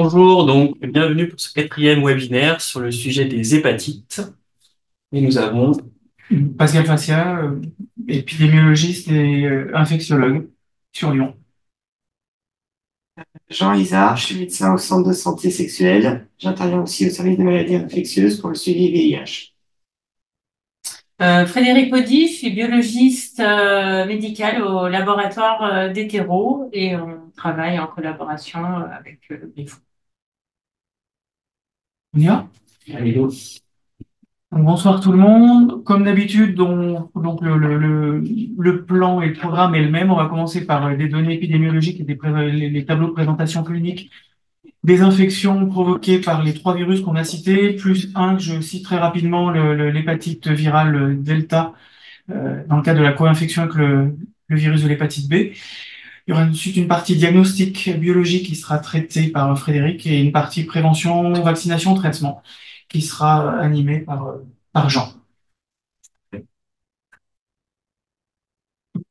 Bonjour, donc bienvenue pour ce quatrième webinaire sur le sujet des hépatites. Et nous avons Pascal Fassia, épidémiologiste et infectiologue sur Lyon. Jean Izard, je suis médecin au centre de santé sexuelle. J'interviens aussi au service des maladies infectieuses pour le suivi VIH. Frédéric Audy, je suis biologiste médical au laboratoire d'Hétéro et on travaille en collaboration avec les fonds. On y va? Allez, go. Donc, bonsoir tout le monde. Comme d'habitude, donc le plan et le programme est le même. On va commencer par des données épidémiologiques et les tableaux de présentation clinique des infections provoquées par les trois virus qu'on a cités, plus un que je cite très rapidement, l'hépatite virale Delta, dans le cadre de la co-infection avec le virus de l'hépatite B. Il y aura ensuite une partie diagnostic biologique qui sera traitée par Frédéric et une partie prévention, vaccination, traitement qui sera animée par Jean.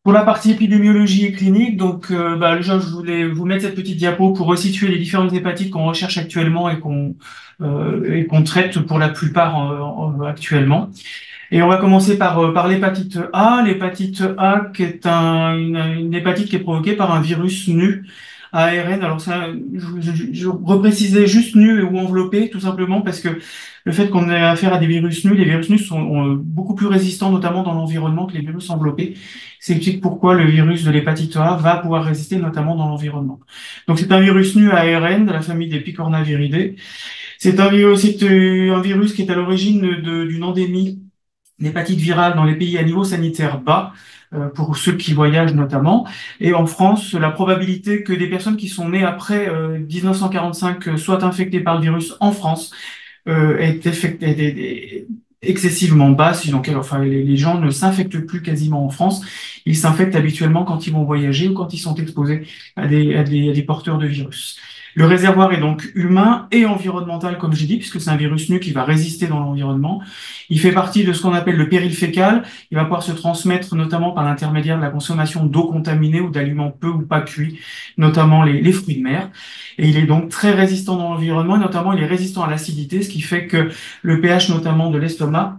Pour la partie épidémiologie et clinique, donc déjà je voulais vous mettre cette petite diapo pour resituer les différentes hépatites qu'on recherche actuellement et qu'on traite pour la plupart actuellement. Et on va commencer par l'hépatite A. L'hépatite A qui est une hépatite qui est provoquée par un virus nu ARN. Alors ça, je reprécisais juste nu ou enveloppé, tout simplement parce que le fait qu'on ait affaire à des virus nus, les virus nus sont beaucoup plus résistants, notamment dans l'environnement, que les virus enveloppés. C'est explique pourquoi le virus de l'hépatite A va pouvoir résister, notamment dans l'environnement. Donc c'est un virus nu ARN de la famille des Picornaviridae. C'est un virus qui est à l'origine d'une endémie l'hépatite virale dans les pays à niveau sanitaire bas, pour ceux qui voyagent notamment. Et en France, la probabilité que des personnes qui sont nées après 1945 soient infectées par le virus en France est excessivement basse. Donc, enfin, les gens ne s'infectent plus quasiment en France. Ils s'infectent habituellement quand ils vont voyager ou quand ils sont exposés à des porteurs de virus. Le réservoir est donc humain et environnemental, comme j'ai dit, puisque c'est un virus nu qui va résister dans l'environnement. Il fait partie de ce qu'on appelle le péril fécal. Il va pouvoir se transmettre notamment par l'intermédiaire de la consommation d'eau contaminée ou d'aliments peu ou pas cuits, notamment les fruits de mer. Et il est donc très résistant dans l'environnement, et notamment il est résistant à l'acidité, ce qui fait que le pH notamment de l'estomac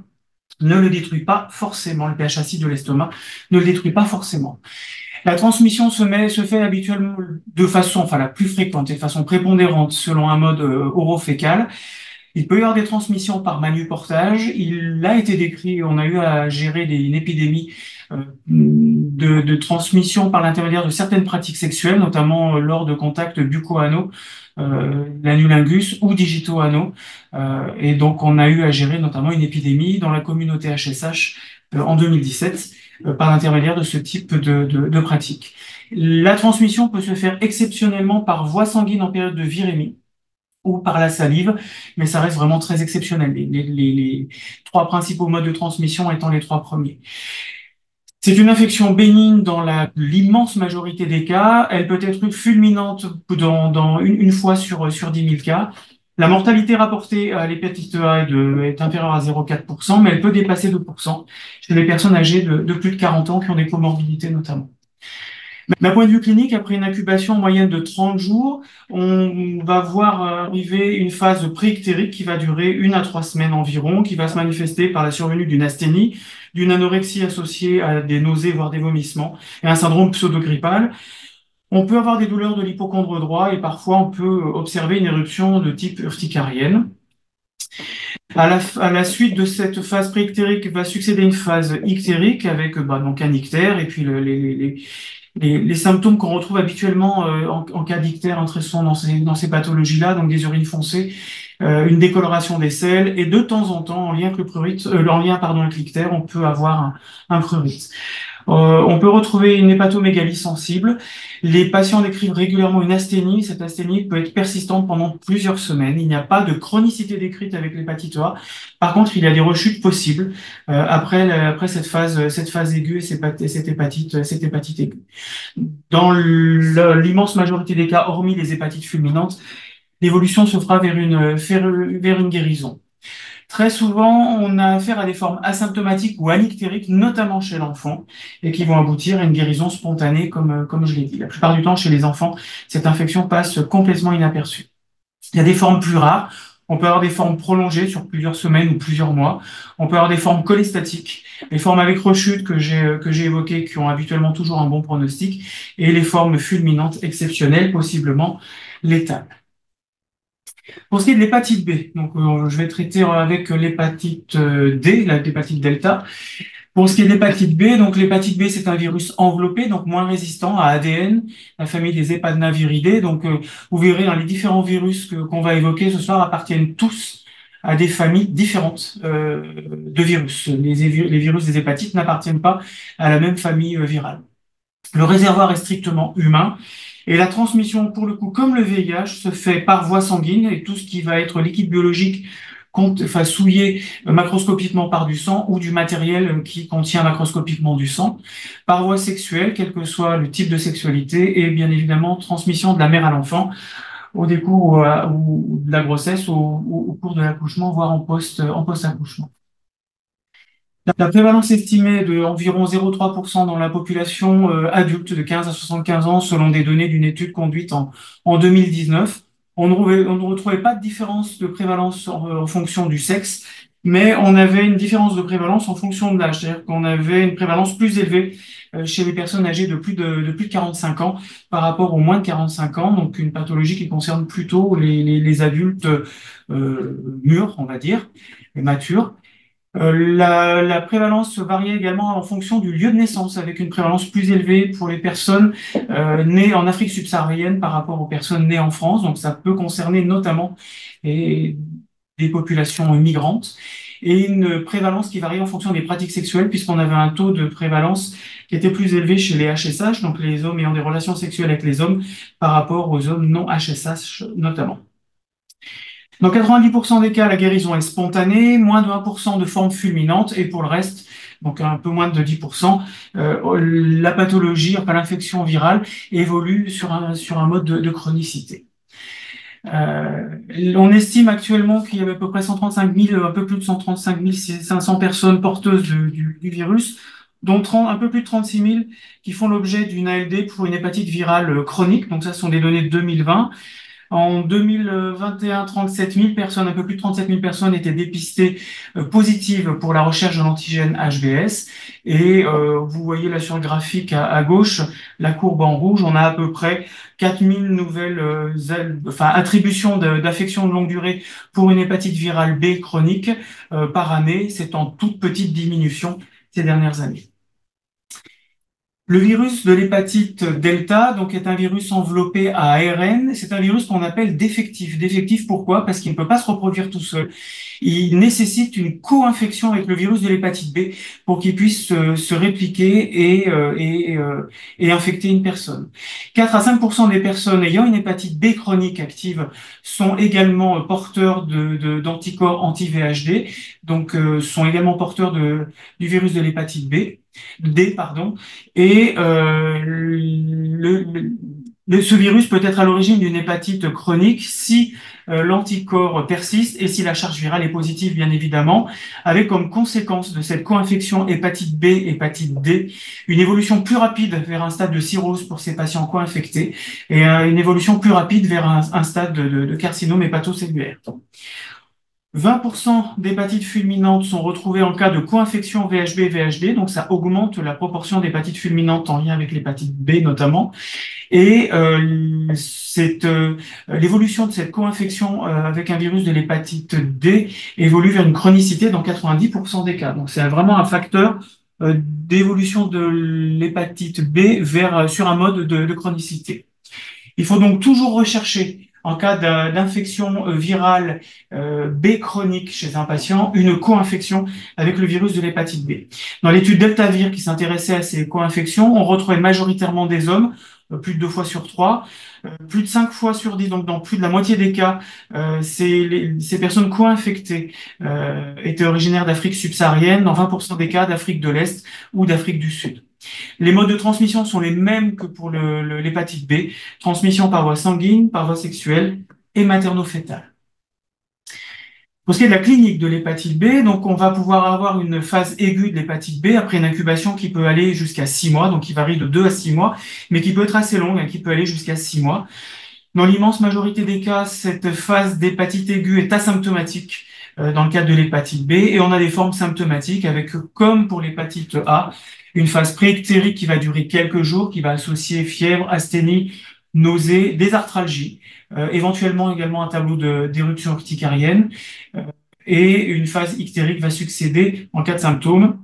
ne le détruit pas forcément. Le pH acide de l'estomac ne le détruit pas forcément. La transmission se fait habituellement de façon, enfin la plus fréquente et de façon prépondérante selon un mode orofécal. Il peut y avoir des transmissions par manuportage. Il a été décrit, on a eu à gérer une épidémie de transmission par l'intermédiaire de certaines pratiques sexuelles, notamment lors de contacts bucco-anaux, l'anulingus ou digito-anaux. Et donc, on a eu à gérer notamment une épidémie dans la communauté HSH en 2017 par l'intermédiaire de ce type de pratique. La transmission peut se faire exceptionnellement par voie sanguine en période de virémie ou par la salive, mais ça reste vraiment très exceptionnel. Les trois principaux modes de transmission étant les trois premiers. C'est une infection bénigne dans l'immense majorité des cas. Elle peut être fulminante dans une fois sur 10 000 cas. La mortalité rapportée à l'hépatite A est inférieure à 0,4%, mais elle peut dépasser 2% chez les personnes âgées de plus de 40 ans qui ont des comorbidités notamment. D'un point de vue clinique, après une incubation en moyenne de 30 jours, on va voir arriver une phase préictérique qui va durer 1 à 3 semaines environ, qui va se manifester par la survenue d'une asthénie, d'une anorexie associée à des nausées, voire des vomissements, et un syndrome pseudo-grippal. On peut avoir des douleurs de l'hypocondre droit et parfois on peut observer une éruption de type urticarienne. À la suite de cette phase préictérique va succéder une phase ictérique avec donc un ictère et puis les symptômes qu'on retrouve habituellement en cas d'ictère intéressant dans ces pathologies-là, donc des urines foncées, une décoloration des selles, et de temps en temps, en lien avec avec l'ictère, on peut avoir un prurite. On peut retrouver une hépatomégalie sensible. Les patients décrivent régulièrement une asthénie. Cette asthénie peut être persistante pendant plusieurs semaines. Il n'y a pas de chronicité décrite avec l'hépatite A. Par contre, il y a des rechutes possibles après cette phase aiguë et cette hépatite aiguë. Dans l'immense majorité des cas, hormis les hépatites fulminantes, l'évolution se fera vers une guérison. Très souvent, on a affaire à des formes asymptomatiques ou anictériques, notamment chez l'enfant, et qui vont aboutir à une guérison spontanée, comme je l'ai dit. La plupart du temps, chez les enfants, cette infection passe complètement inaperçue. Il y a des formes plus rares. On peut avoir des formes prolongées sur plusieurs semaines ou plusieurs mois. On peut avoir des formes cholestatiques, les formes avec rechute que j'ai évoquées, qui ont habituellement toujours un bon pronostic, et les formes fulminantes exceptionnelles, possiblement létales. Pour ce qui est de l'hépatite B, donc je vais traiter avec l'hépatite D, l'hépatite delta. Pour ce qui est de l'hépatite B, donc l'hépatite B, c'est un virus enveloppé, donc moins résistant à ADN, la famille des Hepadnaviridae. Donc, vous verrez dans les différents virus qu'on va évoquer ce soir appartiennent tous à des familles différentes de virus. Les virus des hépatites n'appartiennent pas à la même famille virale. Le réservoir est strictement humain. Et la transmission, pour le coup, comme le VIH, se fait par voie sanguine et tout ce qui va être liquide biologique souillé macroscopiquement par du sang ou du matériel qui contient macroscopiquement du sang, par voie sexuelle, quel que soit le type de sexualité, et bien évidemment transmission de la mère à l'enfant au décours ou de la grossesse au cours de l'accouchement, voire en post-accouchement. La prévalence estimée de environ 0,3% dans la population adulte de 15 à 75 ans, selon des données d'une étude conduite en 2019. On ne retrouvait pas de différence de prévalence en fonction du sexe, mais on avait une différence de prévalence en fonction de l'âge. C'est-à-dire qu'on avait une prévalence plus élevée chez les personnes âgées de plus de 45 ans par rapport aux moins de 45 ans, donc une pathologie qui concerne plutôt les adultes mûrs, on va dire, et matures. La prévalence variait également en fonction du lieu de naissance, avec une prévalence plus élevée pour les personnes nées en Afrique subsaharienne par rapport aux personnes nées en France. Donc ça peut concerner notamment des populations migrantes, et une prévalence qui varie en fonction des pratiques sexuelles, puisqu'on avait un taux de prévalence qui était plus élevé chez les HSH, donc les hommes ayant des relations sexuelles avec les hommes, par rapport aux hommes non HSH notamment. Dans 90% des cas, la guérison est spontanée, moins de 1% de forme fulminante, et pour le reste, donc un peu moins de 10%, la pathologie, enfin l'infection virale, évolue sur un mode de chronicité. On estime actuellement qu'il y avait à peu près 135 000, un peu plus de 135 500 personnes porteuses du virus, dont un peu plus de 36 000 qui font l'objet d'une ALD pour une hépatite virale chronique. Donc ça, ce sont des données de 2020. En 2021, 37 000 personnes, un peu plus de 37 000 personnes étaient dépistées positives pour la recherche de l'antigène HBS. Et vous voyez là sur le graphique à gauche, la courbe en rouge, on a à peu près 4 000 nouvelles attributions d'affections de longue durée pour une hépatite virale B chronique par année. C'est en toute petite diminution ces dernières années. Le virus de l'hépatite delta, donc, est un virus enveloppé à ARN. C'est un virus qu'on appelle défectif. Défectif, pourquoi? Parce qu'il ne peut pas se reproduire tout seul. Il nécessite une co-infection avec le virus de l'hépatite B pour qu'il puisse se répliquer et infecter une personne. 4 à 5% des personnes ayant une hépatite B chronique active sont également porteurs d'anticorps anti-VHD, donc sont également porteurs du virus de l'hépatite D, pardon, et ce virus peut être à l'origine d'une hépatite chronique si l'anticorps persiste et si la charge virale est positive, bien évidemment, avec comme conséquence de cette co-infection hépatite B, hépatite D, une évolution plus rapide vers un stade de cirrhose pour ces patients co-infectés et une évolution plus rapide vers un stade de carcinome hépatocellulaire. 20% d'hépatites fulminantes sont retrouvées en cas de co-infection VHB-VHD, donc ça augmente la proportion d'hépatites fulminantes en lien avec l'hépatite B notamment. Et l'évolution de cette co-infection avec un virus de l'hépatite D évolue vers une chronicité dans 90% des cas. Donc c'est vraiment un facteur d'évolution de l'hépatite B sur un mode de chronicité. Il faut donc toujours rechercher, en cas d'infection virale B chronique chez un patient, une co-infection avec le virus de l'hépatite B. Dans l'étude DeltaVir qui s'intéressait à ces co-infections, on retrouvait majoritairement des hommes, plus de 2 fois sur 3, plus de 5 fois sur 10, donc dans plus de la moitié des cas, ces personnes co-infectées étaient originaires d'Afrique subsaharienne, dans 20% des cas d'Afrique de l'Est ou d'Afrique du Sud. Les modes de transmission sont les mêmes que pour l'hépatite B, transmission par voie sanguine, par voie sexuelle et materno-fétale. Pour ce qui est de la clinique de l'hépatite B, donc on va pouvoir avoir une phase aiguë de l'hépatite B après une incubation qui peut aller jusqu'à 6 mois, donc qui varie de 2 à 6 mois, mais qui peut être assez longue, qui peut aller jusqu'à 6 mois. Dans l'immense majorité des cas, cette phase d'hépatite aiguë est asymptomatique dans le cadre de l'hépatite B, et on a des formes symptomatiques avec, comme pour l'hépatite A, une phase préictérique qui va durer quelques jours, qui va associer fièvre, asthénie, nausées, des arthralgies, éventuellement également un tableau d'éruption urticarienne, et une phase ictérique va succéder en cas de symptômes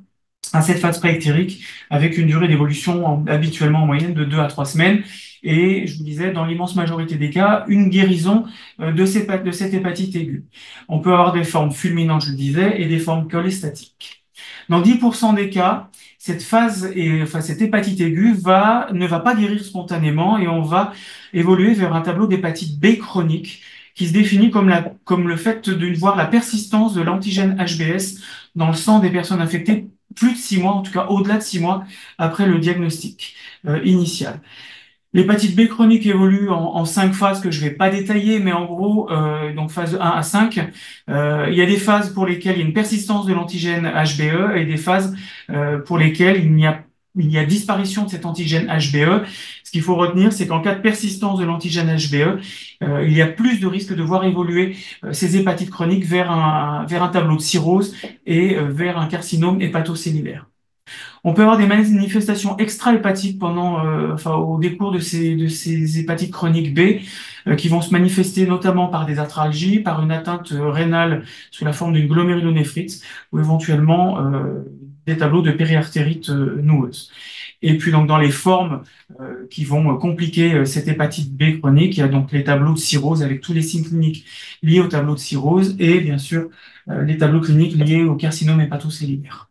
à cette phase préictérique avec une durée d'évolution habituellement en moyenne de 2 à 3 semaines. Et je vous disais, dans l'immense majorité des cas, une guérison de cette hépatite aiguë. On peut avoir des formes fulminantes, je le disais, et des formes cholestatiques. Dans 10% des cas, cette cette hépatite aiguë ne va pas guérir spontanément, et on va évoluer vers un tableau d'hépatite B chronique qui se définit comme le fait de voir la persistance de l'antigène HBS dans le sang des personnes infectées plus de 6 mois, en tout cas au-delà de 6 mois après le diagnostic initial. L'hépatite B chronique évolue en 5 phases que je ne vais pas détailler, mais en gros, donc phase 1 à 5, il y a des phases pour lesquelles il y a une persistance de l'antigène HBE et des phases pour lesquelles il y a disparition de cet antigène HBE. Ce qu'il faut retenir, c'est qu'en cas de persistance de l'antigène HBE, il y a plus de risque de voir évoluer ces hépatites chroniques vers un tableau de cirrhose et vers un carcinome hépatocellulaire. On peut avoir des manifestations extra-hépatiques au décours de ces hépatites chroniques B qui vont se manifester notamment par des arthralgies, par une atteinte rénale sous la forme d'une glomérulonéphrite ou éventuellement des tableaux de périartérite noueuse. Et puis donc dans les formes qui vont compliquer cette hépatite B chronique, il y a donc les tableaux de cirrhose avec tous les signes cliniques liés au tableau de cirrhose et bien sûr les tableaux cliniques liés au carcinome hépatocellulaire.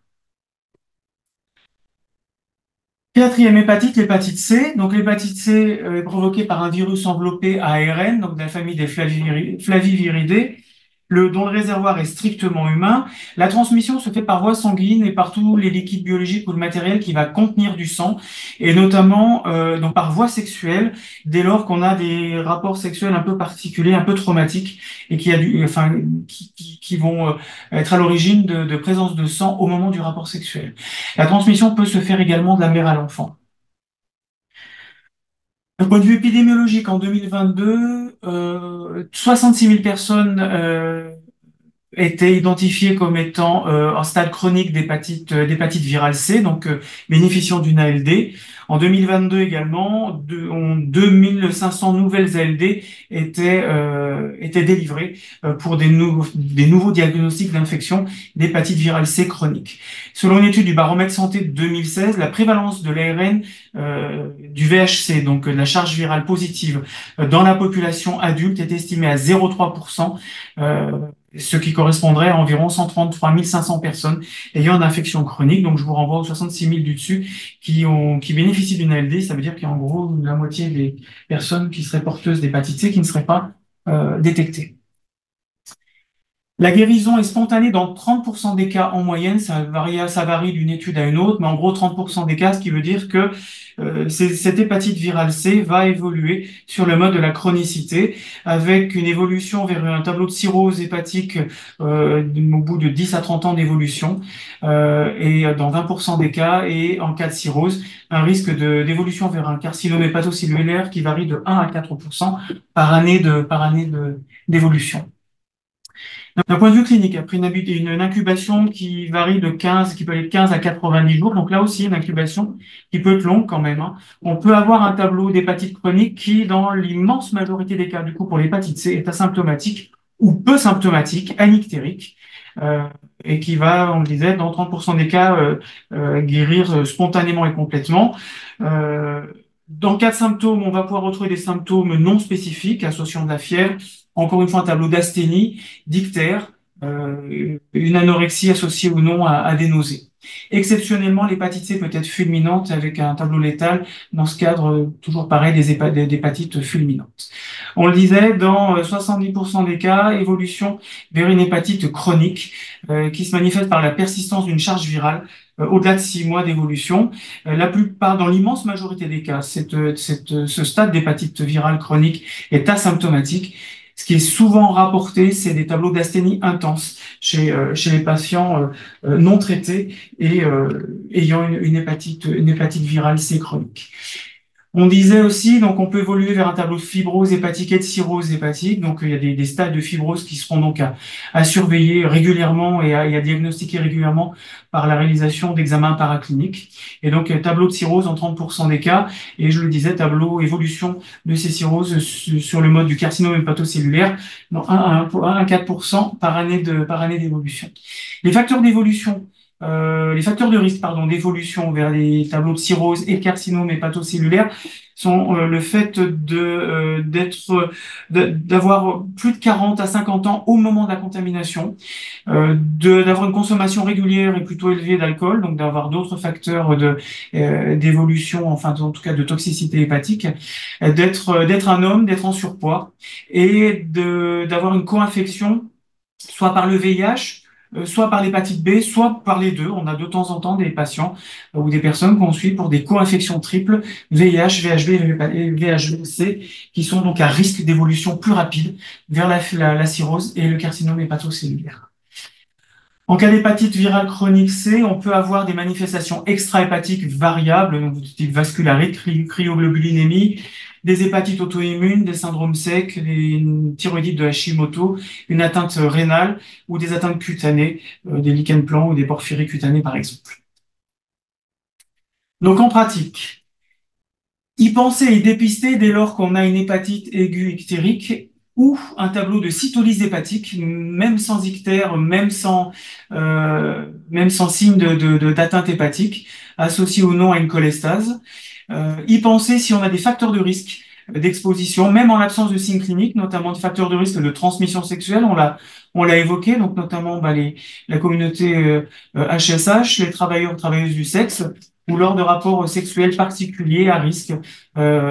Quatrième hépatite, l'hépatite C. Donc l'hépatite C est provoquée par un virus enveloppé à ARN, donc de la famille des flaviviridés, dont le réservoir est strictement humain. La transmission se fait par voie sanguine et par tous les liquides biologiques ou le matériel qui va contenir du sang, et notamment donc par voie sexuelle, dès lors qu'on a des rapports sexuels un peu particuliers, un peu traumatiques, et qui vont être à l'origine de présence de sang au moment du rapport sexuel. La transmission peut se faire également de la mère à l'enfant. D'un point de vue épidémiologique, en 2022, 66 000 personnes étaient identifiées comme étant en stade chronique d'hépatite virale C, donc bénéficiant d'une ALD. En 2022 également, 2500 nouvelles ALD étaient délivrées pour des nouveaux diagnostics d'infection d'hépatite virale C chronique. Selon une étude du baromètre santé de 2016, la prévalence de l'ARN du VHC, donc de la charge virale positive, dans la population adulte est estimée à 0,3%, ce qui correspondrait à environ 133 500 personnes ayant une infection chronique. Donc je vous renvoie aux 66 000 du dessus qui bénéficient d'une ALD. Ça veut dire qu'il y a en gros la moitié des personnes qui seraient porteuses d'hépatite C qui ne seraient pas détectées. La guérison est spontanée dans 30% des cas en moyenne, ça varie d'une étude à une autre, mais en gros 30% des cas, ce qui veut dire que cette hépatite virale C va évoluer sur le mode de la chronicité, avec une évolution vers un tableau de cirrhose hépatique au bout de 10 à 30 ans d'évolution, et dans 20% des cas, et en cas de cirrhose, un risque d'évolution vers un carcinome hépatocellulaire qui varie de 1 à 4% par année d'évolution. D'un point de vue clinique, après une incubation qui varie qui peut aller de 15 à 90 jours, donc là aussi une incubation qui peut être longue quand même, hein. On peut avoir un tableau d'hépatite chronique qui, dans l'immense majorité des cas, du coup pour l'hépatite C, est asymptomatique ou peu symptomatique, anictérique, et qui va, on le disait, dans 30% des cas, guérir spontanément et complètement. Dans le cas de symptômes, on va pouvoir retrouver des symptômes non spécifiques associant de la fièvre, encore une fois un tableau d'asthénie, d'ictère, une anorexie associée ou non à des nausées. Exceptionnellement, l'hépatite C peut être fulminante avec un tableau létal, dans ce cadre, toujours pareil, des hépatites fulminantes. On le disait, dans 70% des cas, évolution vers une hépatite chronique qui se manifeste par la persistance d'une charge virale au-delà de 6 mois d'évolution. La plupart, dans l'immense majorité des cas, ce stade d'hépatite virale chronique est asymptomatique. Ce qui est souvent rapporté, c'est des tableaux d'asthénie intense chez les patients non traités et ayant une hépatite virale C chronique. On disait aussi, donc on peut évoluer vers un tableau de fibrose hépatique et de cirrhose hépatique. Donc il y a des stades de fibrose qui seront donc à surveiller régulièrement et à diagnostiquer régulièrement par la réalisation d'examens paracliniques. Et donc tableau de cirrhose en 30% des cas. Et je le disais, tableau évolution de ces cirrhoses sur le mode du carcinome hépatocellulaire, dans 1 à 4% par année d'évolution. Les facteurs d'évolution, les facteurs de risque, pardon, d'évolution vers les tableaux de cirrhose et carcinome hépatocellulaire sont le fait d'avoir plus de 40 à 50 ans au moment de la contamination, d'avoir une consommation régulière et plutôt élevée d'alcool, donc d'avoir d'autres facteurs d'évolution, enfin en tout cas de toxicité hépatique, d'être un homme, d'être en surpoids et d'avoir une co-infection soit par le VIH, soit par l'hépatite B, soit par les deux. On a de temps en temps des patients ou des personnes qu'on suit pour des co-infections triples, VIH, VHB et VHC, qui sont donc à risque d'évolution plus rapide vers la cirrhose et le carcinome hépatocellulaire. En cas d'hépatite virale chronique C, on peut avoir des manifestations extra-hépatiques variables, donc du type vascularite, cryoglobulinémie, des hépatites auto-immunes, des syndromes secs, une thyroïdite de Hashimoto, une atteinte rénale ou des atteintes cutanées, des lichens plans ou des porphyries cutanées par exemple. Donc en pratique, y penser et dépister dès lors qu'on a une hépatite aiguë ictérique ou un tableau de cytolyse hépatique, même sans ictère, même sans signe d'atteinte hépatique, associé ou non à une cholestase. Y penser si on a des facteurs de risque d'exposition, même en l'absence de signes cliniques, notamment des facteurs de risque de transmission sexuelle, on l'a évoqué, donc notamment la communauté HSH, les travailleurs, travailleuses du sexe, ou lors de rapports sexuels particuliers à risque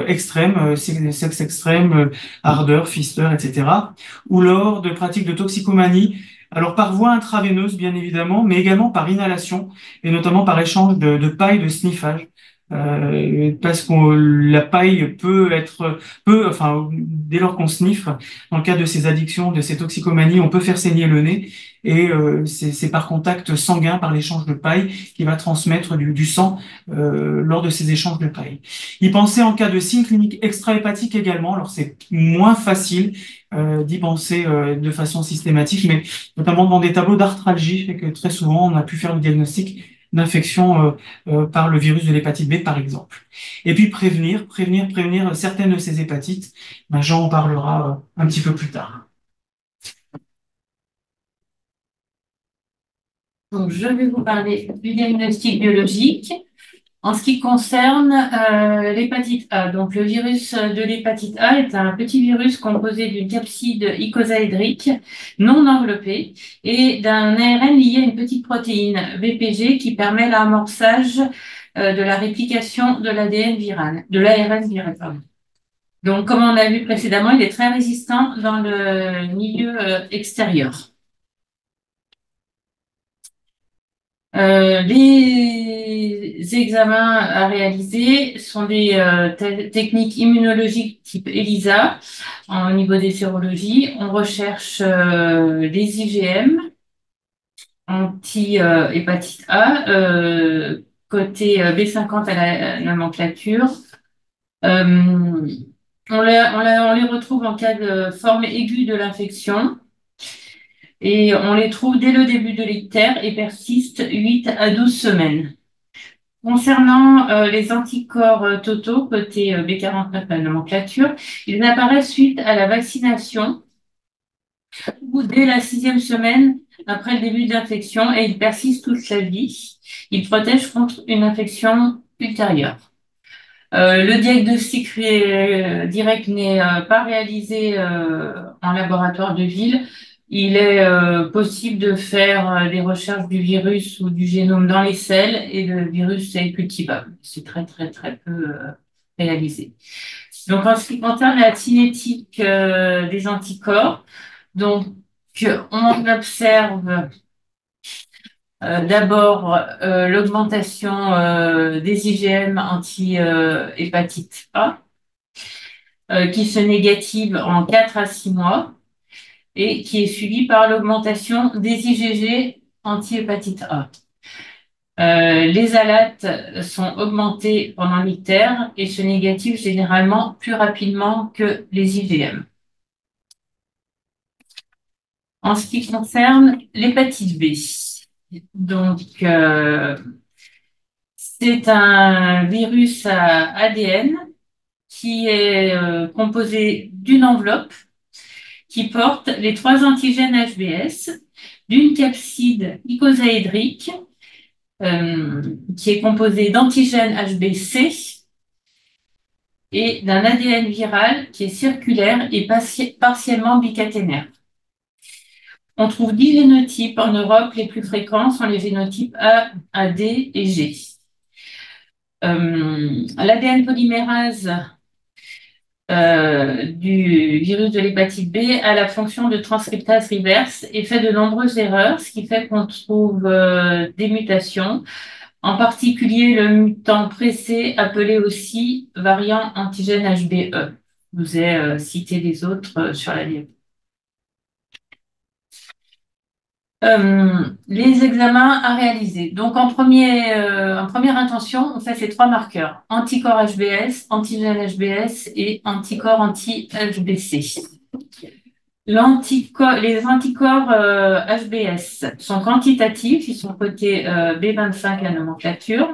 extrême, sexe extrême, ardeur, fisteur, etc. Ou lors de pratiques de toxicomanie, alors par voie intraveineuse bien évidemment, mais également par inhalation et notamment par échange de paille de sniffage. Parce que la paille enfin, dès lors qu'on sniffe, dans le cas de ces addictions, de ces toxicomanies, on peut faire saigner le nez et c'est par contact sanguin, par l'échange de paille, qui va transmettre du sang lors de ces échanges de paille. Y penser en cas de signes cliniques extra-hépatiques également, alors c'est moins facile d'y penser de façon systématique, mais notamment dans des tableaux d'arthralgie, fait que très souvent on a pu faire le diagnostic d'infection par le virus de l'hépatite B, par exemple. Et puis prévenir certaines de ces hépatites. Ben, Jean en parlera un petit peu plus tard. Donc, je vais vous parler du diagnostic biologique. En ce qui concerne l'hépatite A, donc le virus de l'hépatite A est un petit virus composé d'une capside icosaédrique non enveloppée et d'un ARN lié à une petite protéine VPG qui permet l'amorçage de la réplication de l'ADN viral, de l'ARN viral, pardon. Donc, comme on a vu précédemment, il est très résistant dans le milieu extérieur. Les examens à réaliser sont des techniques immunologiques type ELISA au niveau des sérologies. On recherche les IgM anti-hépatite A, côté B50 à la nomenclature. On les retrouve en cas de forme aiguë de l'infection. Et on les trouve dès le début de l'ictère et persistent 8 à 12 semaines. Concernant les anticorps totaux, côté B49 à la nomenclature, ils apparaissent suite à la vaccination ou dès la 6e semaine après le début de l'infection et ils persistent toute la vie. Ils protègent contre une infection ultérieure. Le diagnostic direct n'est pas réalisé en laboratoire de ville. Il est possible de faire des recherches du virus ou du génome dans les selles et le virus est cultivable. C'est très, très, très peu réalisé. Donc, en ce qui concerne la cinétique des anticorps, donc, on observe d'abord l'augmentation des IgM anti-hépatite A, qui se négative en 4 à 6 mois et qui est suivi par l'augmentation des IgG anti-hépatite A. Les alates sont augmentés pendant l'ictère et se négativent généralement plus rapidement que les IgM. En ce qui concerne l'hépatite B, donc c'est un virus à ADN qui est composé d'une enveloppe qui porte les 3 antigènes HBS, d'une capside icosaédrique qui est composée d'antigènes HBC et d'un ADN viral qui est circulaire et partiellement bicaténaire. On trouve 10 génotypes en Europe. Les plus fréquents sont les génotypes A, AD et G. L'ADN polymérase du virus de l'hépatite B a la fonction de transcriptase reverse et fait de nombreuses erreurs, ce qui fait qu'on trouve des mutations, en particulier le mutant pressé appelé aussi variant antigène HBE. Je vous ai cité les autres sur la diapo. Les examens à réaliser. Donc, en première intention, on fait ces 3 marqueurs: anticorps HBS, antigène HBS et anticorps anti-HBC. Les anticorps HBS sont quantitatifs, ils sont cotés B25 à nomenclature.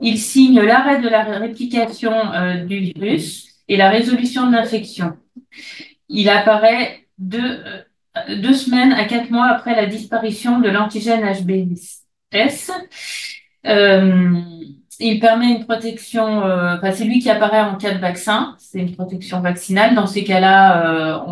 Ils signent l'arrêt de la réplication du virus et la résolution de l'infection. Il apparaît 2 semaines à 4 mois après la disparition de l'antigène HBS. Il permet une protection, c'est lui qui apparaît en cas de vaccin, c'est une protection vaccinale. Dans ces cas-là,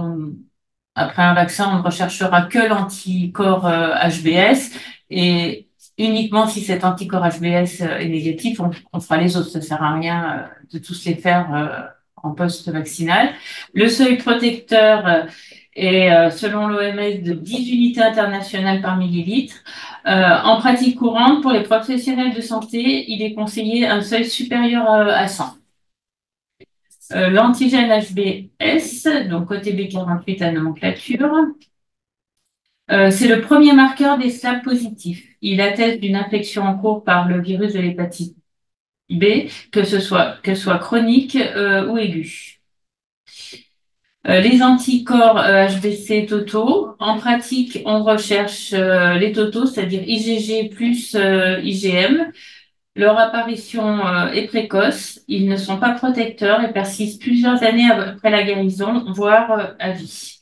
après un vaccin, on ne recherchera que l'anticorps HBS et uniquement si cet anticorps HBS est négatif, on fera les autres. Ça ne sert à rien de tous les faire en post-vaccinal. Le seuil protecteur est, selon l'OMS, de 10 unités internationales par millilitre. En pratique courante, pour les professionnels de santé, il est conseillé un seuil supérieur à 100. L'antigène HBS, donc côté B48 à nomenclature, c'est le premier marqueur des SLAP positifs. Il atteste d'une infection en cours par le virus de l'hépatite B, qu'elle soit chronique ou aiguë. Les anticorps HBC totaux, en pratique, on recherche les totaux, c'est-à-dire IgG plus IgM. Leur apparition est précoce, ils ne sont pas protecteurs et persistent plusieurs années après la guérison, voire à vie.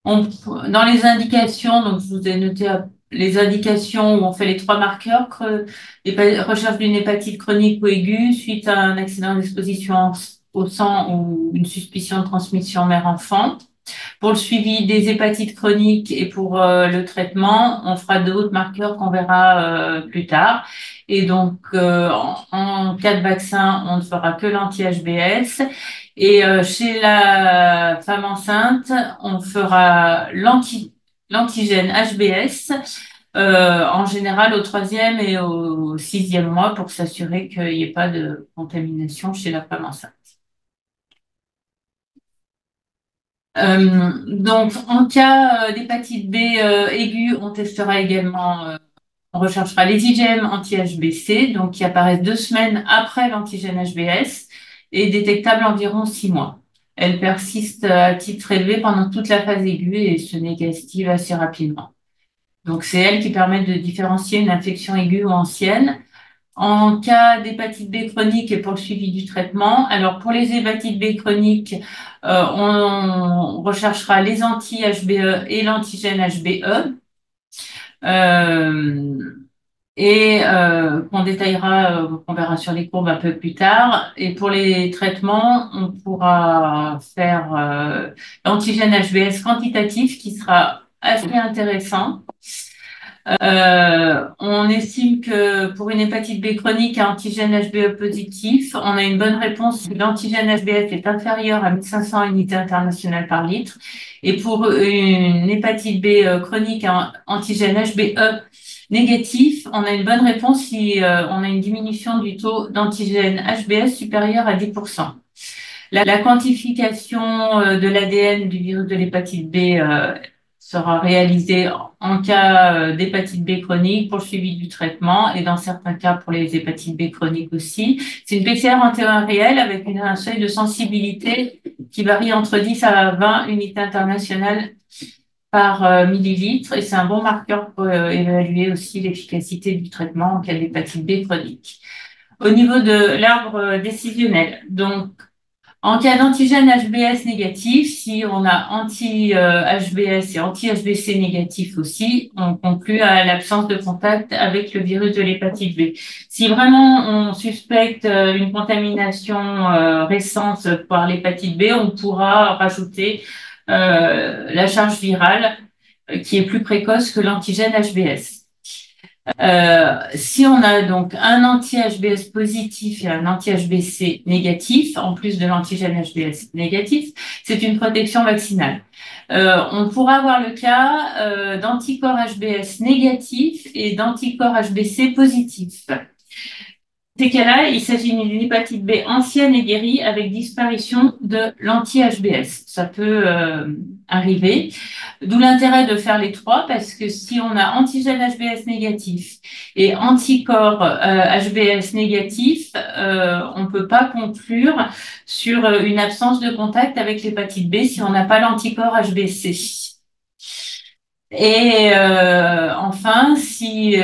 Dans les indications, donc je vous ai noté les indications où on fait les 3 marqueurs, recherche d'une hépatite chronique ou aiguë suite à un accident d'exposition au sang ou une suspicion de transmission mère-enfant. Pour le suivi des hépatites chroniques et pour le traitement, on fera d'autres marqueurs qu'on verra plus tard. Et donc, en cas de vaccin, on ne fera que l'anti-HBS. Et chez la femme enceinte, on fera l'antigène HBS, en général au 3e et au 6e mois pour s'assurer qu'il n'y ait pas de contamination chez la femme enceinte. Donc, en cas d'hépatite B aiguë, on testera également, on recherchera les IgM anti-HBC, donc qui apparaissent 2 semaines après l'antigène HBS et détectables environ 6 mois. Elles persistent à titre élevé pendant toute la phase aiguë et se négativent assez rapidement. Donc, c'est elles qui permettent de différencier une infection aiguë ou ancienne. En cas d'hépatite B chronique et pour le suivi du traitement, alors pour les hépatites B chroniques, on recherchera les anti-HBE et l'antigène HBE, qu'on détaillera, qu'on verra sur les courbes un peu plus tard. Et pour les traitements, on pourra faire l'antigène HBS quantitatif qui sera assez intéressant. On estime que pour une hépatite B chronique à antigène HBE positif, on a une bonne réponse si l'antigène HBS est inférieur à 1500 unités internationales par litre. Et pour une hépatite B chronique à antigène HBE négatif, on a une bonne réponse si on a une diminution du taux d'antigène HBS supérieur à 10%. La quantification de l'ADN du virus de l'hépatite B sera réalisé en cas d'hépatite B chronique pour le suivi du traitement et dans certains cas pour les hépatites B chroniques aussi. C'est une PCR en terrain réel avec un seuil de sensibilité qui varie entre 10 à 20 unités internationales par millilitre et c'est un bon marqueur pour évaluer aussi l'efficacité du traitement en cas d'hépatite B chronique. Au niveau de l'arbre décisionnel, donc en cas d'antigène HBS négatif, si on a anti-HBS et anti-HBC négatif aussi, on conclut à l'absence de contact avec le virus de l'hépatite B. Si vraiment on suspecte une contamination récente par l'hépatite B, on pourra rajouter la charge virale qui est plus précoce que l'antigène HBS. Si on a donc un anti-HBS positif et un anti-HBC négatif, en plus de l'antigène HBS négatif, c'est une protection vaccinale. On pourra avoir le cas d'anticorps HBS négatifs et d'anticorps HBC positifs. Dans ces cas-là, il s'agit d'une hépatite B ancienne et guérie avec disparition de l'anti-HBS. Ça peut arriver. D'où l'intérêt de faire les trois, parce que si on a antigène HBS négatif et anticorps HBS négatif, on ne peut pas conclure sur une absence de contact avec l'hépatite B si on n'a pas l'anticorps HBC. Et enfin, si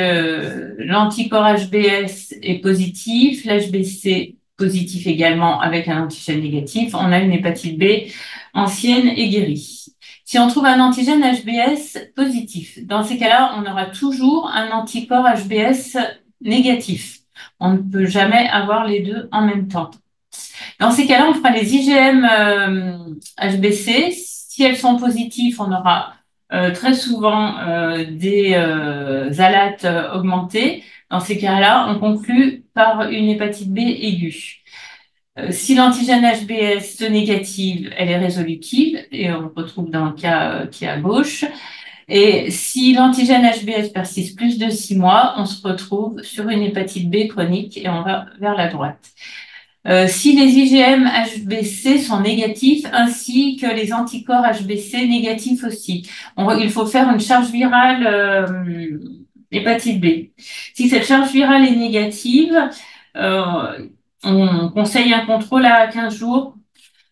l'anticorps HBS est positif, l'HBC positif également avec un antigène négatif, on a une hépatite B ancienne et guérie. Si on trouve un antigène HBS positif, dans ces cas-là, on aura toujours un anticorps HBS négatif. On ne peut jamais avoir les deux en même temps. Dans ces cas-là, on fera les IgM HBC. Si elles sont positives, on aura très souvent des alates augmentées. Dans ces cas-là, on conclut par une hépatite B aiguë. Si l'antigène HBS négative, elle est résolutive, et on retrouve dans le cas qui est à gauche. Et si l'antigène HBS persiste plus de 6 mois, on se retrouve sur une hépatite B chronique et on va vers la droite. Si les IgM HBC sont négatifs, ainsi que les anticorps HBC négatifs aussi. Il faut faire une charge virale hépatite B. Si cette charge virale est négative, on conseille un contrôle à 15 jours.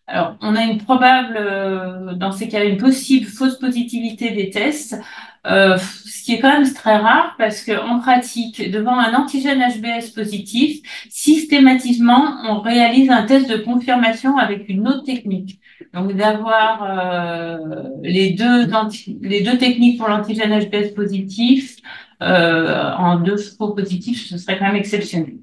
Alors, on a une probable, dans ces cas, une possible fausse positivité des tests, ce qui est quand même très rare parce qu'en pratique, devant un antigène HBS positif, systématiquement, on réalise un test de confirmation avec une autre technique. Donc, d'avoir les deux techniques pour l'antigène HBS positif en 2 faux positifs, ce serait quand même exceptionnel.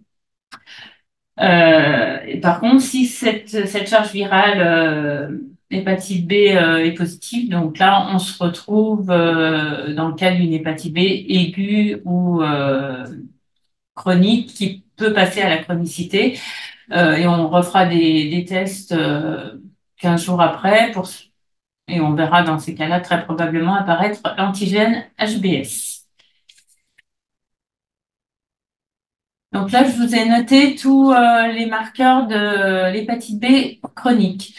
Par contre, si cette charge virale hépatite B est positive, donc là, on se retrouve dans le cas d'une hépatite B aiguë ou chronique qui peut passer à la chronicité. Et on refera des tests 15 jours après et on verra dans ces cas-là très probablement apparaître l'antigène HBS. Donc là, je vous ai noté tous les marqueurs de l'hépatite B chronique.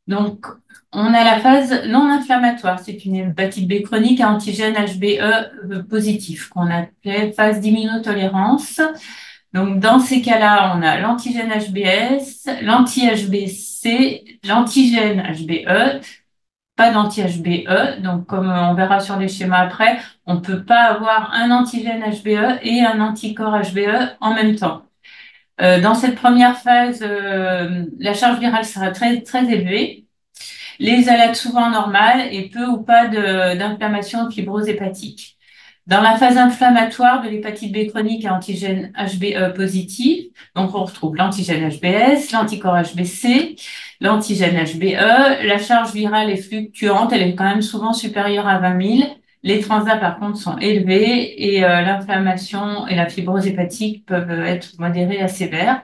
Donc, on a la phase non inflammatoire. C'est une hépatite B chronique à antigène HBe positif, qu'on appelait phase d'immunotolérance. Donc, dans ces cas-là, on a l'antigène HBS, l'anti-HBC, l'antigène HBe, pas d'anti-HBe. Donc, comme on verra sur les schémas après, on ne peut pas avoir un antigène HBe et un anticorps HBe en même temps. Dans cette première phase, la charge virale sera très, très élevée. Les alates souvent normales et peu ou pas d'inflammation de fibrose hépatique. Dans la phase inflammatoire de l'hépatite B chronique à antigène HBe positif, donc on retrouve l'antigène HBS, l'anticorps HBC, l'antigène HBe. La charge virale est fluctuante, elle est quand même souvent supérieure à 20 000. Les transats, par contre, sont élevés et l'inflammation et la fibrose hépatique peuvent être modérées à sévères.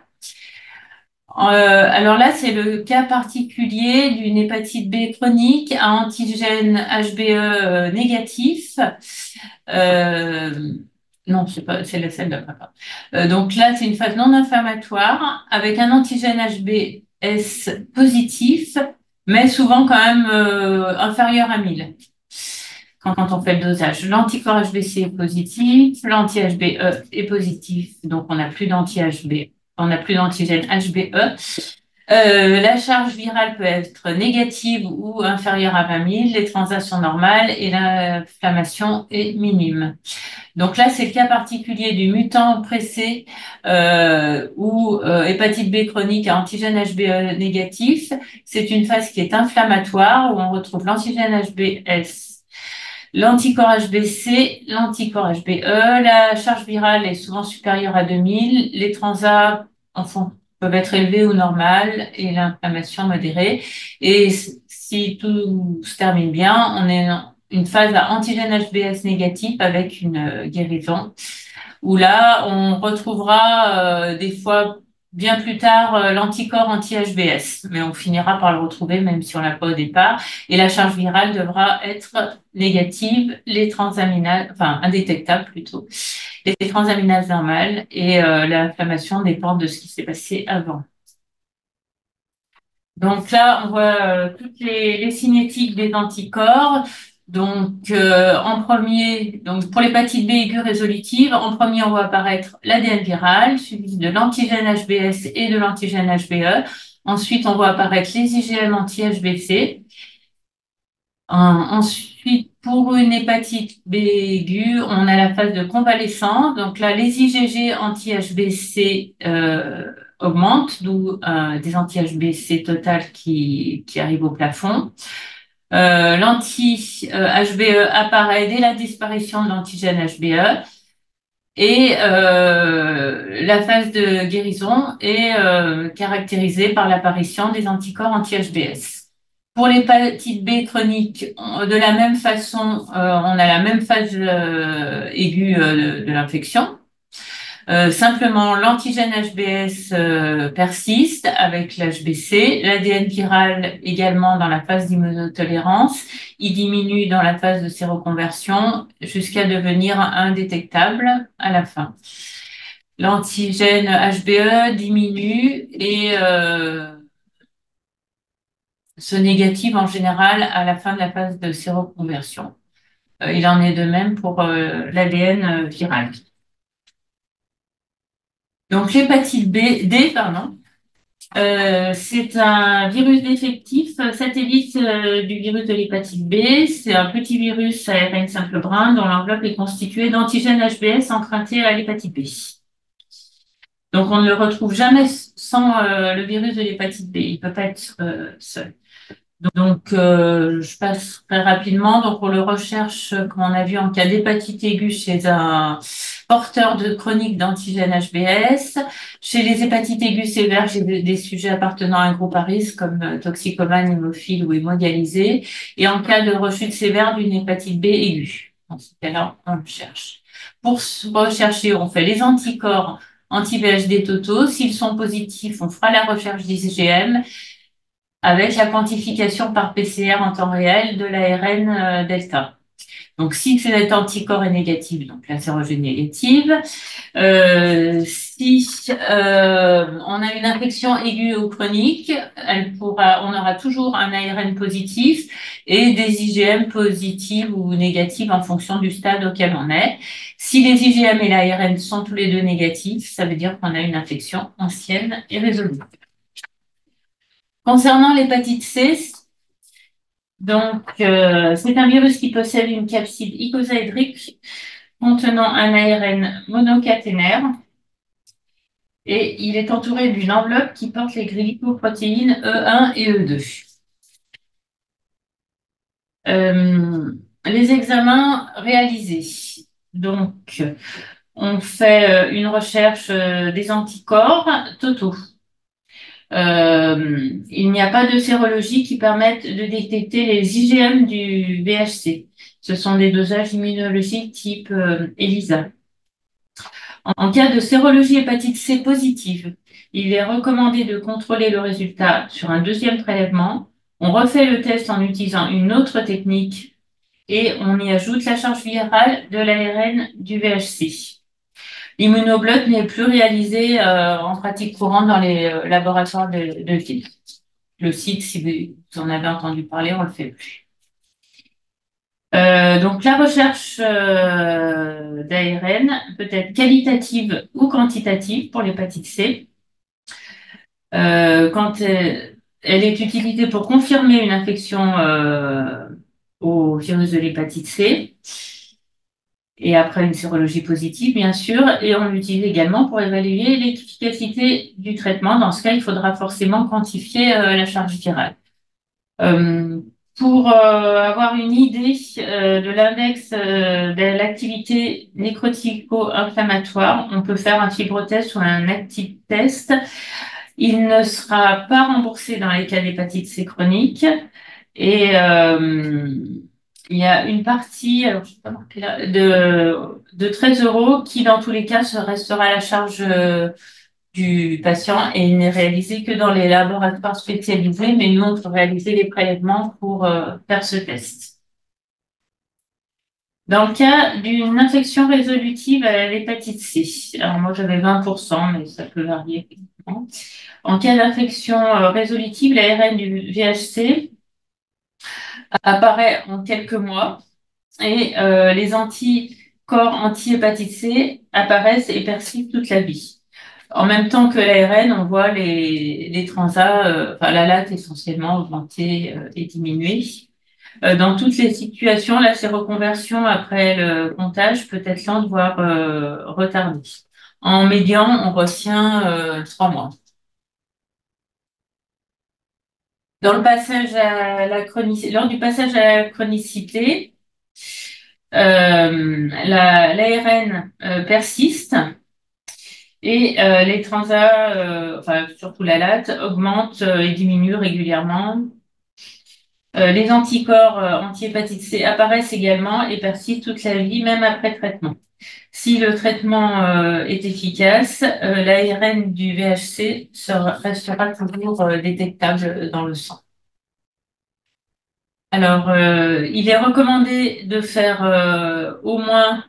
Alors là, c'est le cas particulier d'une hépatite B chronique à antigène HBe négatif. Non, c'est celle d'après. Donc là, c'est une phase non inflammatoire avec un antigène HBS positif, mais souvent quand même inférieur à 1000. quand on fait le dosage. L'anticorps HBC est positif, l'anti-HBE est positif, donc on n'a plus d'anti-HB, on n'a plus d'antigène HBE. La charge virale peut être négative ou inférieure à 20 000, les translations normales et l'inflammation est minime. Donc là, c'est le cas particulier du mutant pressé ou hépatite B chronique à antigène HBE négatif. C'est une phase qui est inflammatoire où on retrouve l'antigène HBS, l'anticorps HBC, l'anticorps HBE. La charge virale est souvent supérieure à 2000. Les transats peuvent être élevés ou normales et l'inflammation modérée. Et si tout se termine bien, on est une phase à antigène HBS négatif avec une guérison, où là, on retrouvera des fois bien plus tard l'anticorps anti-HBS, mais on finira par le retrouver même si on l'a pas au départ. Et la charge virale devra être négative, les transaminases, enfin indétectable plutôt, les transaminases normales et l'inflammation dépend de ce qui s'est passé avant. Donc là, on voit toutes les cinétiques des anticorps. Donc, en premier, donc pour l'hépatite B aiguë résolutive, en premier, on voit apparaître l'ADN viral, suivi de l'antigène HBS et de l'antigène HBE. Ensuite, on voit apparaître les IgM anti-HBC. Ensuite, pour une hépatite B aiguë, on a la phase de convalescence. Donc là, les IgG anti-HBC augmentent, d'où des anti-HBC totales qui arrivent au plafond. L'anti-HBE apparaît dès la disparition de l'antigène HBE et la phase de guérison est caractérisée par l'apparition des anticorps anti-HBS. Pour l'hépatite B chronique, de la même façon, on a la même phase aiguë de l'infection. Simplement, l'antigène HBS persiste avec l'HBC, l'ADN viral également dans la phase d'immunotolérance, il diminue dans la phase de séroconversion jusqu'à devenir indétectable à la fin. L'antigène HBE diminue et se négative en général à la fin de la phase de séroconversion. Il en est de même pour l'ADN viral. Donc l'hépatite D, c'est un virus défectif satellite du virus de l'hépatite B. C'est un petit virus ARN simple brun dont l'enveloppe est constituée d'antigènes HBS empruntés à l'hépatite B. Donc on ne le retrouve jamais sans le virus de l'hépatite B. Il ne peut pas être seul. Donc, je passe très rapidement. Donc, on le recherche, comme on a vu, en cas d'hépatite aiguë chez un porteur de chronique d'antigène HBS. Chez les hépatites aiguës sévères, j'ai des sujets appartenant à un groupe à risque comme toxicomane, hémophile ou hémodialysé. Et en cas de rechute sévère d'une hépatite B aiguë. Dans ce cas-là, on le cherche. Pour rechercher, on fait les anticorps anti-VHD totaux. S'ils sont positifs, on fera la recherche d'IgM avec la quantification par PCR en temps réel de l'ARN delta. Donc, si cet anticorps est négatif, donc la sérologie négative. Si on a une infection aiguë ou chronique, on aura toujours un ARN positif et des IgM positives ou négatives en fonction du stade auquel on est. Si les IgM et l'ARN sont tous les deux négatifs, ça veut dire qu'on a une infection ancienne et résolue. Concernant l'hépatite C, donc c'est un virus qui possède une capside icosaédrique contenant un ARN monocaténaire et il est entouré d'une enveloppe qui porte les glycoprotéines E1 et E2. Les examens réalisés. Donc, on fait une recherche des anticorps totaux. Il n'y a pas de sérologie qui permette de détecter les IgM du VHC. Ce sont des dosages immunologiques type ELISA. En cas de sérologie hépatite C positive, il est recommandé de contrôler le résultat sur un deuxième prélèvement. On refait le test en utilisant une autre technique et on y ajoute la charge virale de l'ARN du VHC. L'immunobloc n'est plus réalisé en pratique courante dans les laboratoires de ville. Le site, si vous en avez entendu parler, on le fait plus. Donc la recherche d'ARN peut être qualitative ou quantitative pour l'hépatite C. Quand elle est utilisée pour confirmer une infection au virus de l'hépatite C, et après une sérologie positive, bien sûr, et on l'utilise également pour évaluer l'efficacité du traitement. Dans ce cas, il faudra forcément quantifier la charge virale. Euh, pour avoir une idée de l'index de l'activité nécrotico-inflammatoire, on peut faire un fibrotest ou un active test. Il ne sera pas remboursé dans les cas d'hépatite C chronique et il y a une partie alors, je sais pas marqué là, de 13 euros qui, dans tous les cas, restera à la charge du patient et il n'est réalisé que dans les laboratoires spécialisés, mais nous, on peut réaliser les prélèvements pour faire ce test. Dans le cas d'une infection résolutive à l'hépatite C, alors moi j'avais 20%, mais ça peut varier effectivement. En cas d'infection résolutive, l'ARN du VHC apparaît en quelques mois et les anticorps anti-hépatite C apparaissent et persistent toute la vie. En même temps que l'ARN, on voit les transats, enfin la latte essentiellement augmenter et diminuer. Dans toutes les situations, la séroconversion après le comptage peut être lente, voire retardée. En médian, on retient 3 mois. Dans le passage à la chronicité, lors du passage à la chronicité, l'ARN persiste et les transats, enfin surtout la latte, augmentent et diminuent régulièrement. Les anticorps anti-hépatite C apparaissent également et persistent toute la vie, même après traitement. Si le traitement est efficace, l'ARN du VHC restera toujours détectable dans le sang. Alors, il est recommandé de faire au moins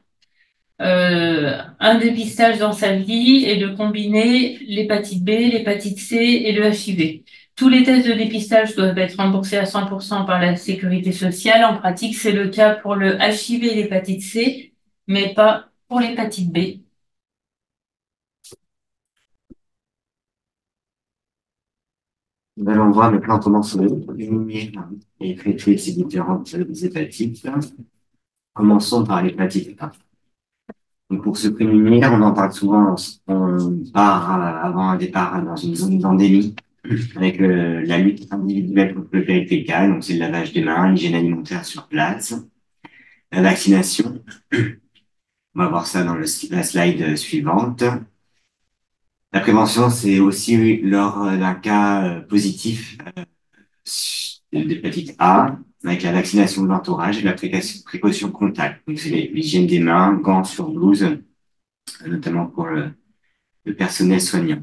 un dépistage dans sa vie et de combiner l'hépatite B, l'hépatite C et le HIV. Tous les tests de dépistage doivent être remboursés à 100% par la sécurité sociale. En pratique, c'est le cas pour le HIV et l'hépatite C, mais pas pour l'hépatite B. Nous allons voir maintenant comment se prémunir et traiter ces différentes hépatites. Commençons par l'hépatite A. Donc pour se prémunir, on en parle souvent, on part avant un départ dans une zone d'endémie avec la lutte individuelle contre le PLPK, donc c'est le lavage des mains, l'hygiène alimentaire sur place, la vaccination. On va voir ça dans la slide suivante. La prévention, c'est aussi lors d'un cas positif d'hépatite A, avec la vaccination de l'entourage et la précaution contact. Donc, c'est l'hygiène des mains, gants sur blouse, notamment pour le personnel soignant.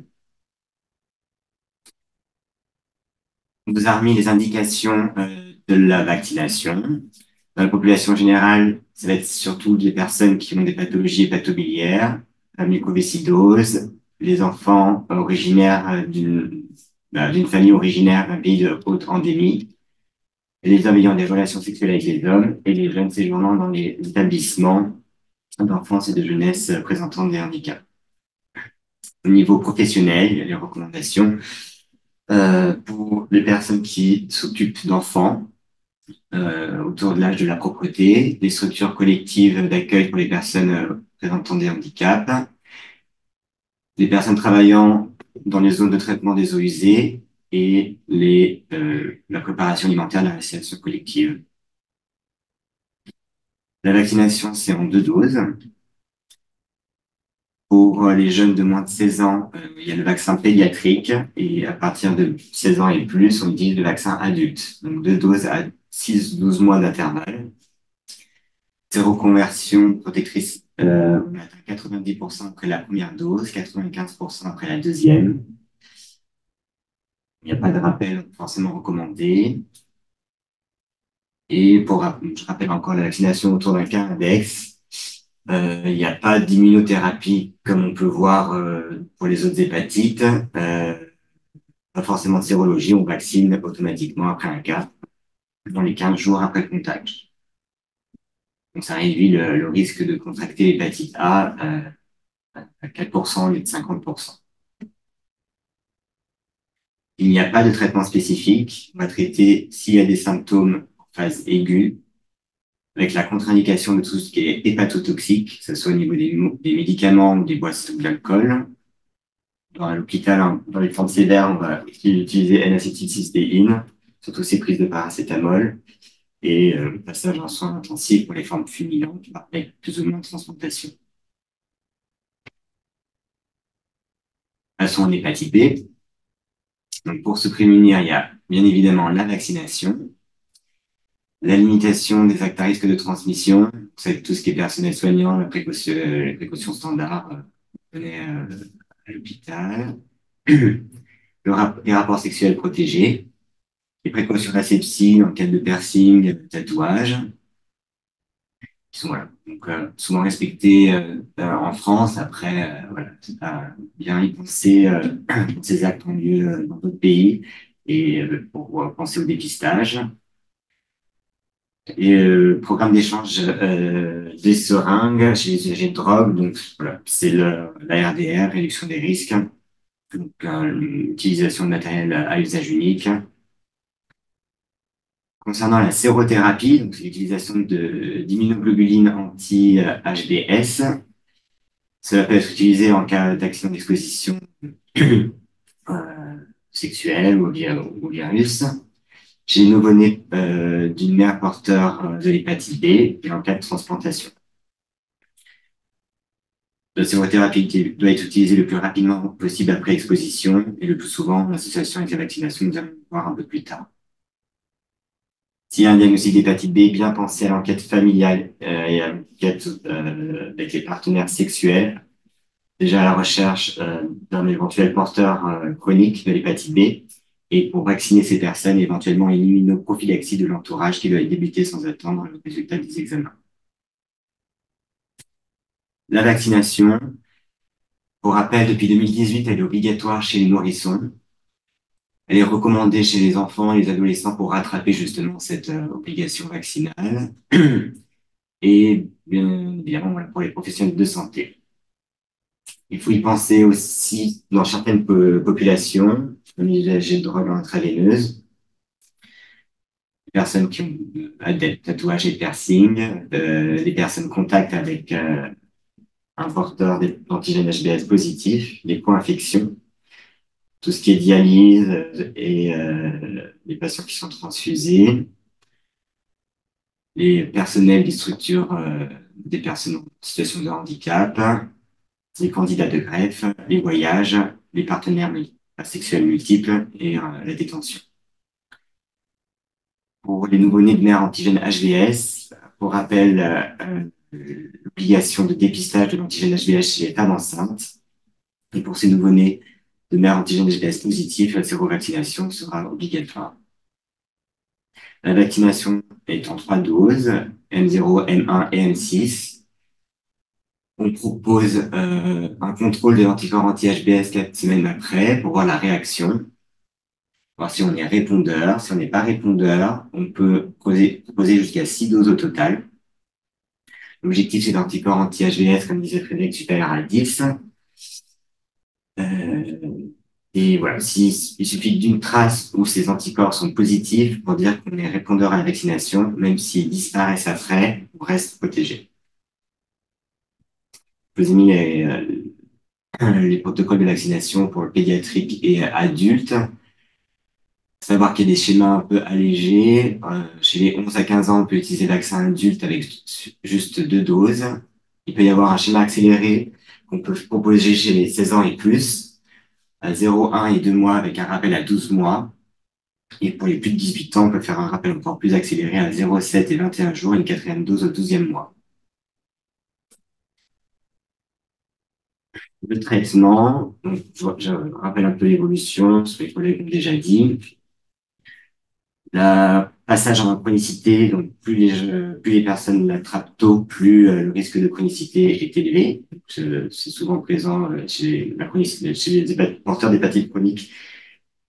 On vous a remis les indications de la vaccination. Dans la population générale, ça va être surtout les personnes qui ont des pathologies hépatobiliaires, la mucoviscidose, les enfants originaires d'une famille originaire d'un pays de haute endémie, les hommes ayant des relations sexuelles avec les hommes et les jeunes séjournant dans les établissements d'enfance et de jeunesse présentant des handicaps. Au niveau professionnel, il y a les recommandations pour les personnes qui s'occupent d'enfants autour de l'âge de la propreté, les structures collectives d'accueil pour les personnes présentant des handicaps, les personnes travaillant dans les zones de traitement des eaux usées et la préparation alimentaire de la restauration collective. La vaccination, c'est en 2 doses. Pour les jeunes de moins de 16 ans, il y a le vaccin pédiatrique et à partir de 16 ans et plus, on utilise le vaccin adulte. Donc 2 doses à 6-12 mois d'intervalle. Séroconversion protectrice, on atteint 90% après la première dose, 95% après la deuxième. Il n'y a pas de rappel forcément recommandé. Et je rappelle encore la vaccination autour d'un cas index. Il n'y a pas d'immunothérapie comme on peut voir pour les autres hépatites. Pas forcément de sérologie, on vaccine automatiquement après un cas, dans les 15 jours après le contact. Donc, ça réduit le risque de contracter l'hépatite A à 4% au lieu de 50%. Il n'y a pas de traitement spécifique. On va traiter s'il y a des symptômes en phase aiguë, avec la contre-indication de tout ce qui est hépatotoxique, que ce soit au niveau des médicaments ou des boissons ou de l'alcool. Dans l'hôpital, hein, dans les formes sévères, on va utiliser N-acétylcystéine, surtout ces prises de paracétamol, et passage en soins intensifs pour les formes fulminantes, avec plus ou moins de transplantation. Passons en hépatite B. Donc, pour se prémunir, il y a bien évidemment la vaccination, la limitation des facteurs à risque de transmission, c'est tout ce qui est personnel soignant, les précautions standards, on connaît à l'hôpital, les rapports sexuels protégés, les précautions d'asepsie en cas de piercing, de tatouage, qui sont voilà, donc, souvent respectés en France. Après, voilà, c'est pas bien y penser quand ces actes ont lieu dans d'autres pays et pour penser au dépistage. Et programme d'échange des seringues chez les usagers de drogue, donc voilà, c'est la RDR, réduction des risques, donc l'utilisation de matériel à usage unique. Concernant la sérothérapie, donc c'est l'utilisation d'immunoglobulines anti-HBs. Cela peut être utilisé en cas d'accident d'exposition sexuelle au virus, chez les nouveau-nés d'une mère porteur de l'hépatite B et en cas de transplantation. La sérothérapie doit être utilisée le plus rapidement possible après exposition et le plus souvent en association avec la vaccination, nous allons voir un peu plus tard. S'il y a un diagnostic d'hépatite B, bien penser à l'enquête familiale et à l'enquête avec les partenaires sexuels. Déjà à la recherche d'un éventuel porteur chronique de l'hépatite B et pour vacciner ces personnes, éventuellement une immunoprophylaxie de l'entourage qui doit être débutée sans attendre le résultat des examens. La vaccination, pour rappel, depuis 2018, elle est obligatoire chez les nourrissons. Elle est recommandée chez les enfants et les adolescents pour rattraper justement cette obligation vaccinale. Et bien évidemment, voilà, pour les professionnels de santé. Il faut y penser aussi dans certaines populations, comme les usagers de drogue intraveineuse, les personnes qui ont des tatouages et piercings, des personnes contact avec un porteur d'antigènes HBs positifs, les co-infections, tout ce qui est dialyse et les patients qui sont transfusés, les personnels des structures des personnes en situation de handicap, les candidats de greffe, les voyages, les partenaires sexuels multiples et la détention. Pour les nouveau-nés de mère antigène HBs, pour rappel, l'obligation de dépistage de l'antigène HBs chez les femmes enceintes. Et pour ces nouveau-nés de mère antigène HBs positif, la sérovaccination sera obligatoire. La vaccination est en 3 doses, M0, M1 et M6. On propose un contrôle de l'anticorps anti-HBs 4 semaines après pour voir la réaction, voir si on est répondeur. Si on n'est pas répondeur, on peut proposer jusqu'à 6 doses au total. L'objectif, c'est l'anticorps anti-HBs, comme disait Frédéric, supérieur à 10. Et voilà, il suffit d'une trace où ces anticorps sont positifs pour dire qu'on est répondeur à la vaccination, même s'ils disparaissent après, on reste protégé. Je vous ai mis les protocoles de vaccination pour le pédiatrique et adulte. Savoir qu'il y a des schémas un peu allégés. Chez les 11 à 15 ans, on peut utiliser le vaccin adulte avec juste 2 doses. Il peut y avoir un schéma accéléré qu'on peut proposer chez les 16 ans et plus, à 0, 1 et 2 mois avec un rappel à 12 mois. Et pour les plus de 18 ans, on peut faire un rappel encore plus accéléré à 0, 7 et 21 jours et une 4e dose au 12e mois. Le traitement, donc, je rappelle un peu l'évolution, ce que les collègues ont déjà dit. Le passage en chronicité, donc plus les personnes l'attrapent tôt, plus le risque de chronicité est élevé. C'est souvent présent chez les porteurs d'hépatite chronique.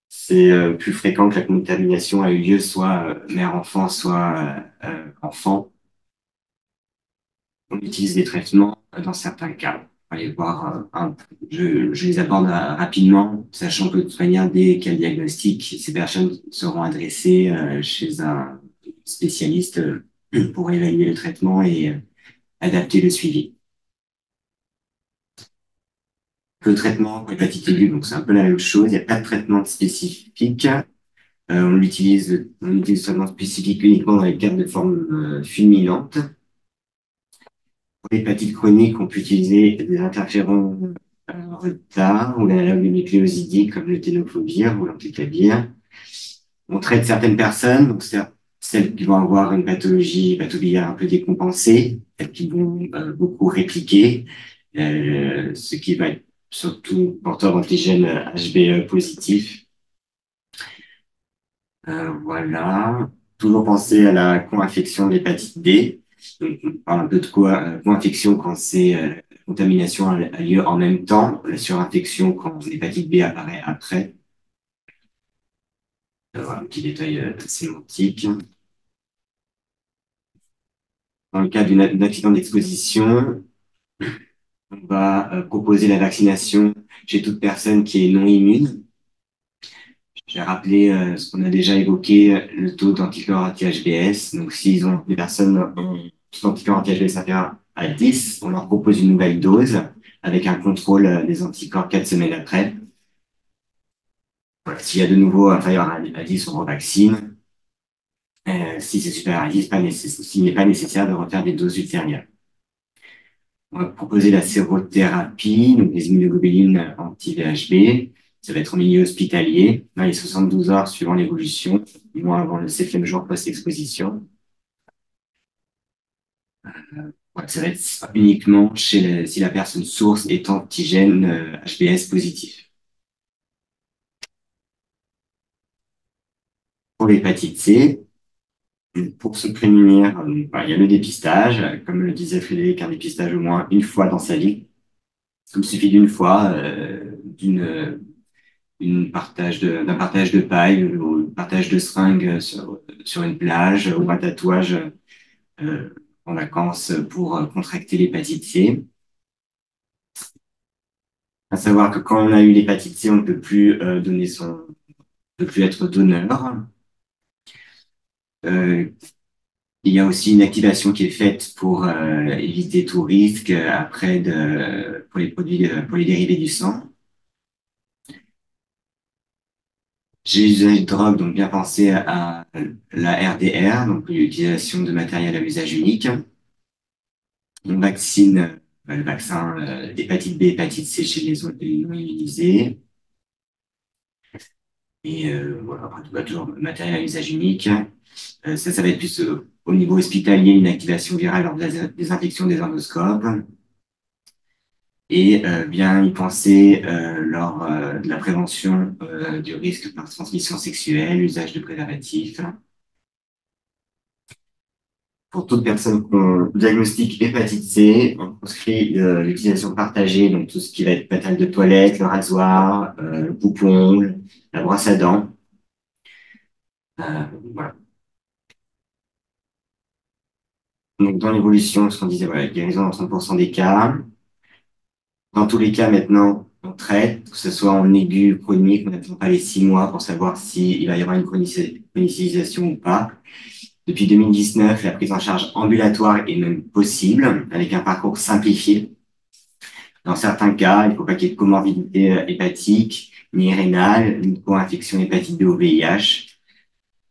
C'est plus fréquent que la contamination a eu lieu soit mère-enfant, soit enfant. On utilise des traitements dans certains cas. On va aller voir je les aborde rapidement, sachant que de toute manière, dès qu'il y a le diagnostic, ces personnes seront adressées chez un spécialiste pour évaluer le traitement et adapter le suivi. Le traitement pour l'hépatite aiguë, donc c'est un peu la même chose, il n'y a pas de traitement spécifique. On utilise le traitement spécifique uniquement dans les cas de forme fulminante. Pour l'hépatite chronique, on peut utiliser des interférons retard ou l'analogue de nucléosidique comme le tenofovir ou l'entecavir. On traite certaines personnes, donc celles qui vont avoir une pathologie hépatobiliaire un peu décompensée, celles qui vont beaucoup répliquer, ce qui va être surtout porteur d'antigènes HbE positif. Voilà. Toujours penser à la co-infection de l'hépatite D. Donc, on parle un peu de co-infection quand la contamination a lieu en même temps, la surinfection quand l'hépatite B apparaît après. Voilà, un petit détail sémantique. Dans le cas d'un accident d'exposition, on va proposer la vaccination chez toute personne qui est non immune. J'ai rappelé ce qu'on a déjà évoqué, le taux d'anticorps anti-HBs. Donc, s'ils ont des personnes taux d'anticorps anti-HBs inférieur à 10, on leur propose une nouvelle dose avec un contrôle des anticorps 4 semaines après. Voilà. S'il y a de nouveau inférieur à 10, on revaccine. Si c'est supérieur à 10, s'il n'est pas nécessaire de refaire des doses ultérieures. On va proposer la sérothérapie, donc les immunoglobulines anti-VHB. Ça va être en milieu hospitalier, dans les 72 heures suivant l'évolution, du moins avant le 7e jour post-exposition. Ça va être uniquement si la personne source est antigène HBs positif. Pour l'hépatite C, pour se prémunir, il y a le dépistage. Comme le disait Frédéric, un dépistage au moins une fois dans sa vie. Il suffit d'une fois, d'un partage de paille ou partage de seringue sur une plage ou un tatouage en vacances pour contracter l'hépatite C. À savoir que quand on a eu l'hépatite C, on ne peut plus peut plus être donneur. Il y a aussi une activation qui est faite pour éviter tout risque pour les produits, pour les dérivés du sang. J'ai usé de drogue, donc bien penser à la RDR, donc l'utilisation de matériel à usage unique. On vaccine le vaccin d'hépatite B, hépatite C chez les non immunisés. Et voilà, toujours matériel à usage unique. Ça va être plus au niveau hospitalier, une activation virale lors de la désinfection des endoscopes. Et bien y penser lors de la prévention du risque par transmission sexuelle, usage de préservatifs. Pour toute personne qu'on diagnostique hépatite C, on prescrit l'utilisation partagée, donc tout ce qui va être pétale de toilette, le rasoir, le coupe-ongle, la brosse à dents. Voilà. Donc, dans l'évolution, ce qu'on disait, voilà, guérison dans 30% des cas. Dans tous les cas, maintenant, on traite, que ce soit en aigu, chronique, on n'attend pas les 6 mois pour savoir s'il va y avoir une chronicisation ou pas. Depuis 2019, la prise en charge ambulatoire est même possible, avec un parcours simplifié. Dans certains cas, il ne faut pas qu'il y ait de comorbidité hépatique, ni rénale, ni co-infection hépatite B ou VIH,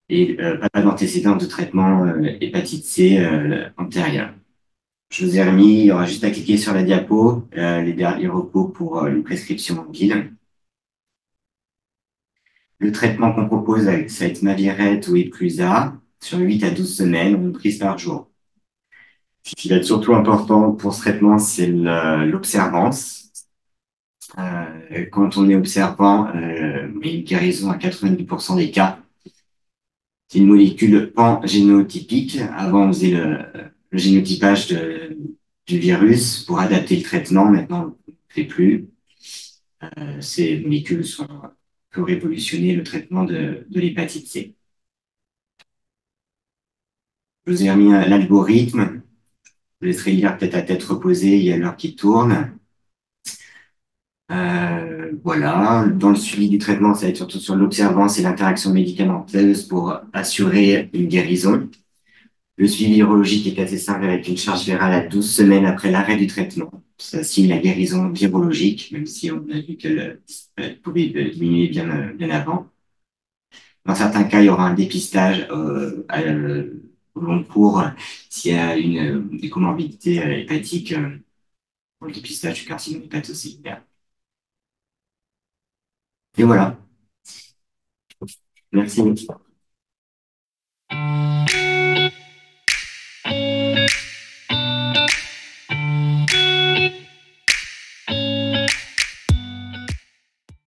et pas d'antécédent de traitement hépatite C antérieur. Je vous ai remis, il y aura juste à cliquer sur la diapo, les derniers repos pour une prescription mobile. Le traitement qu'on propose, ça va être Mavirette ou Epclusa, sur 8 à 12 semaines, une prise par jour. Ce qui va être surtout important pour ce traitement, c'est l'observance. Quand on est observant, il y a une guérison à 90% des cas. C'est une molécule pangénotypique. Avant, on faisait le génotypage du virus pour adapter le traitement. Maintenant, on ne le fait plus. Ces molécules peuvent révolutionner le traitement de l'hépatite C. Je vous ai remis l'algorithme. Je laisserai lire peut-être à tête reposée, il y a l'heure qui tourne. Voilà, dans le suivi du traitement, ça va être surtout sur l'observance et l'interaction médicamenteuse pour assurer une guérison. Le suivi virologique est assez simple avec une charge virale à 12 semaines après l'arrêt du traitement. Ça signe la guérison virologique, même si on a vu qu'elle pouvait diminuer bien avant. Dans certains cas, il y aura un dépistage au long cours s'il y a des comorbidités hépatiques pour le dépistage du carcinome hépatocellulaire. Et voilà. Merci.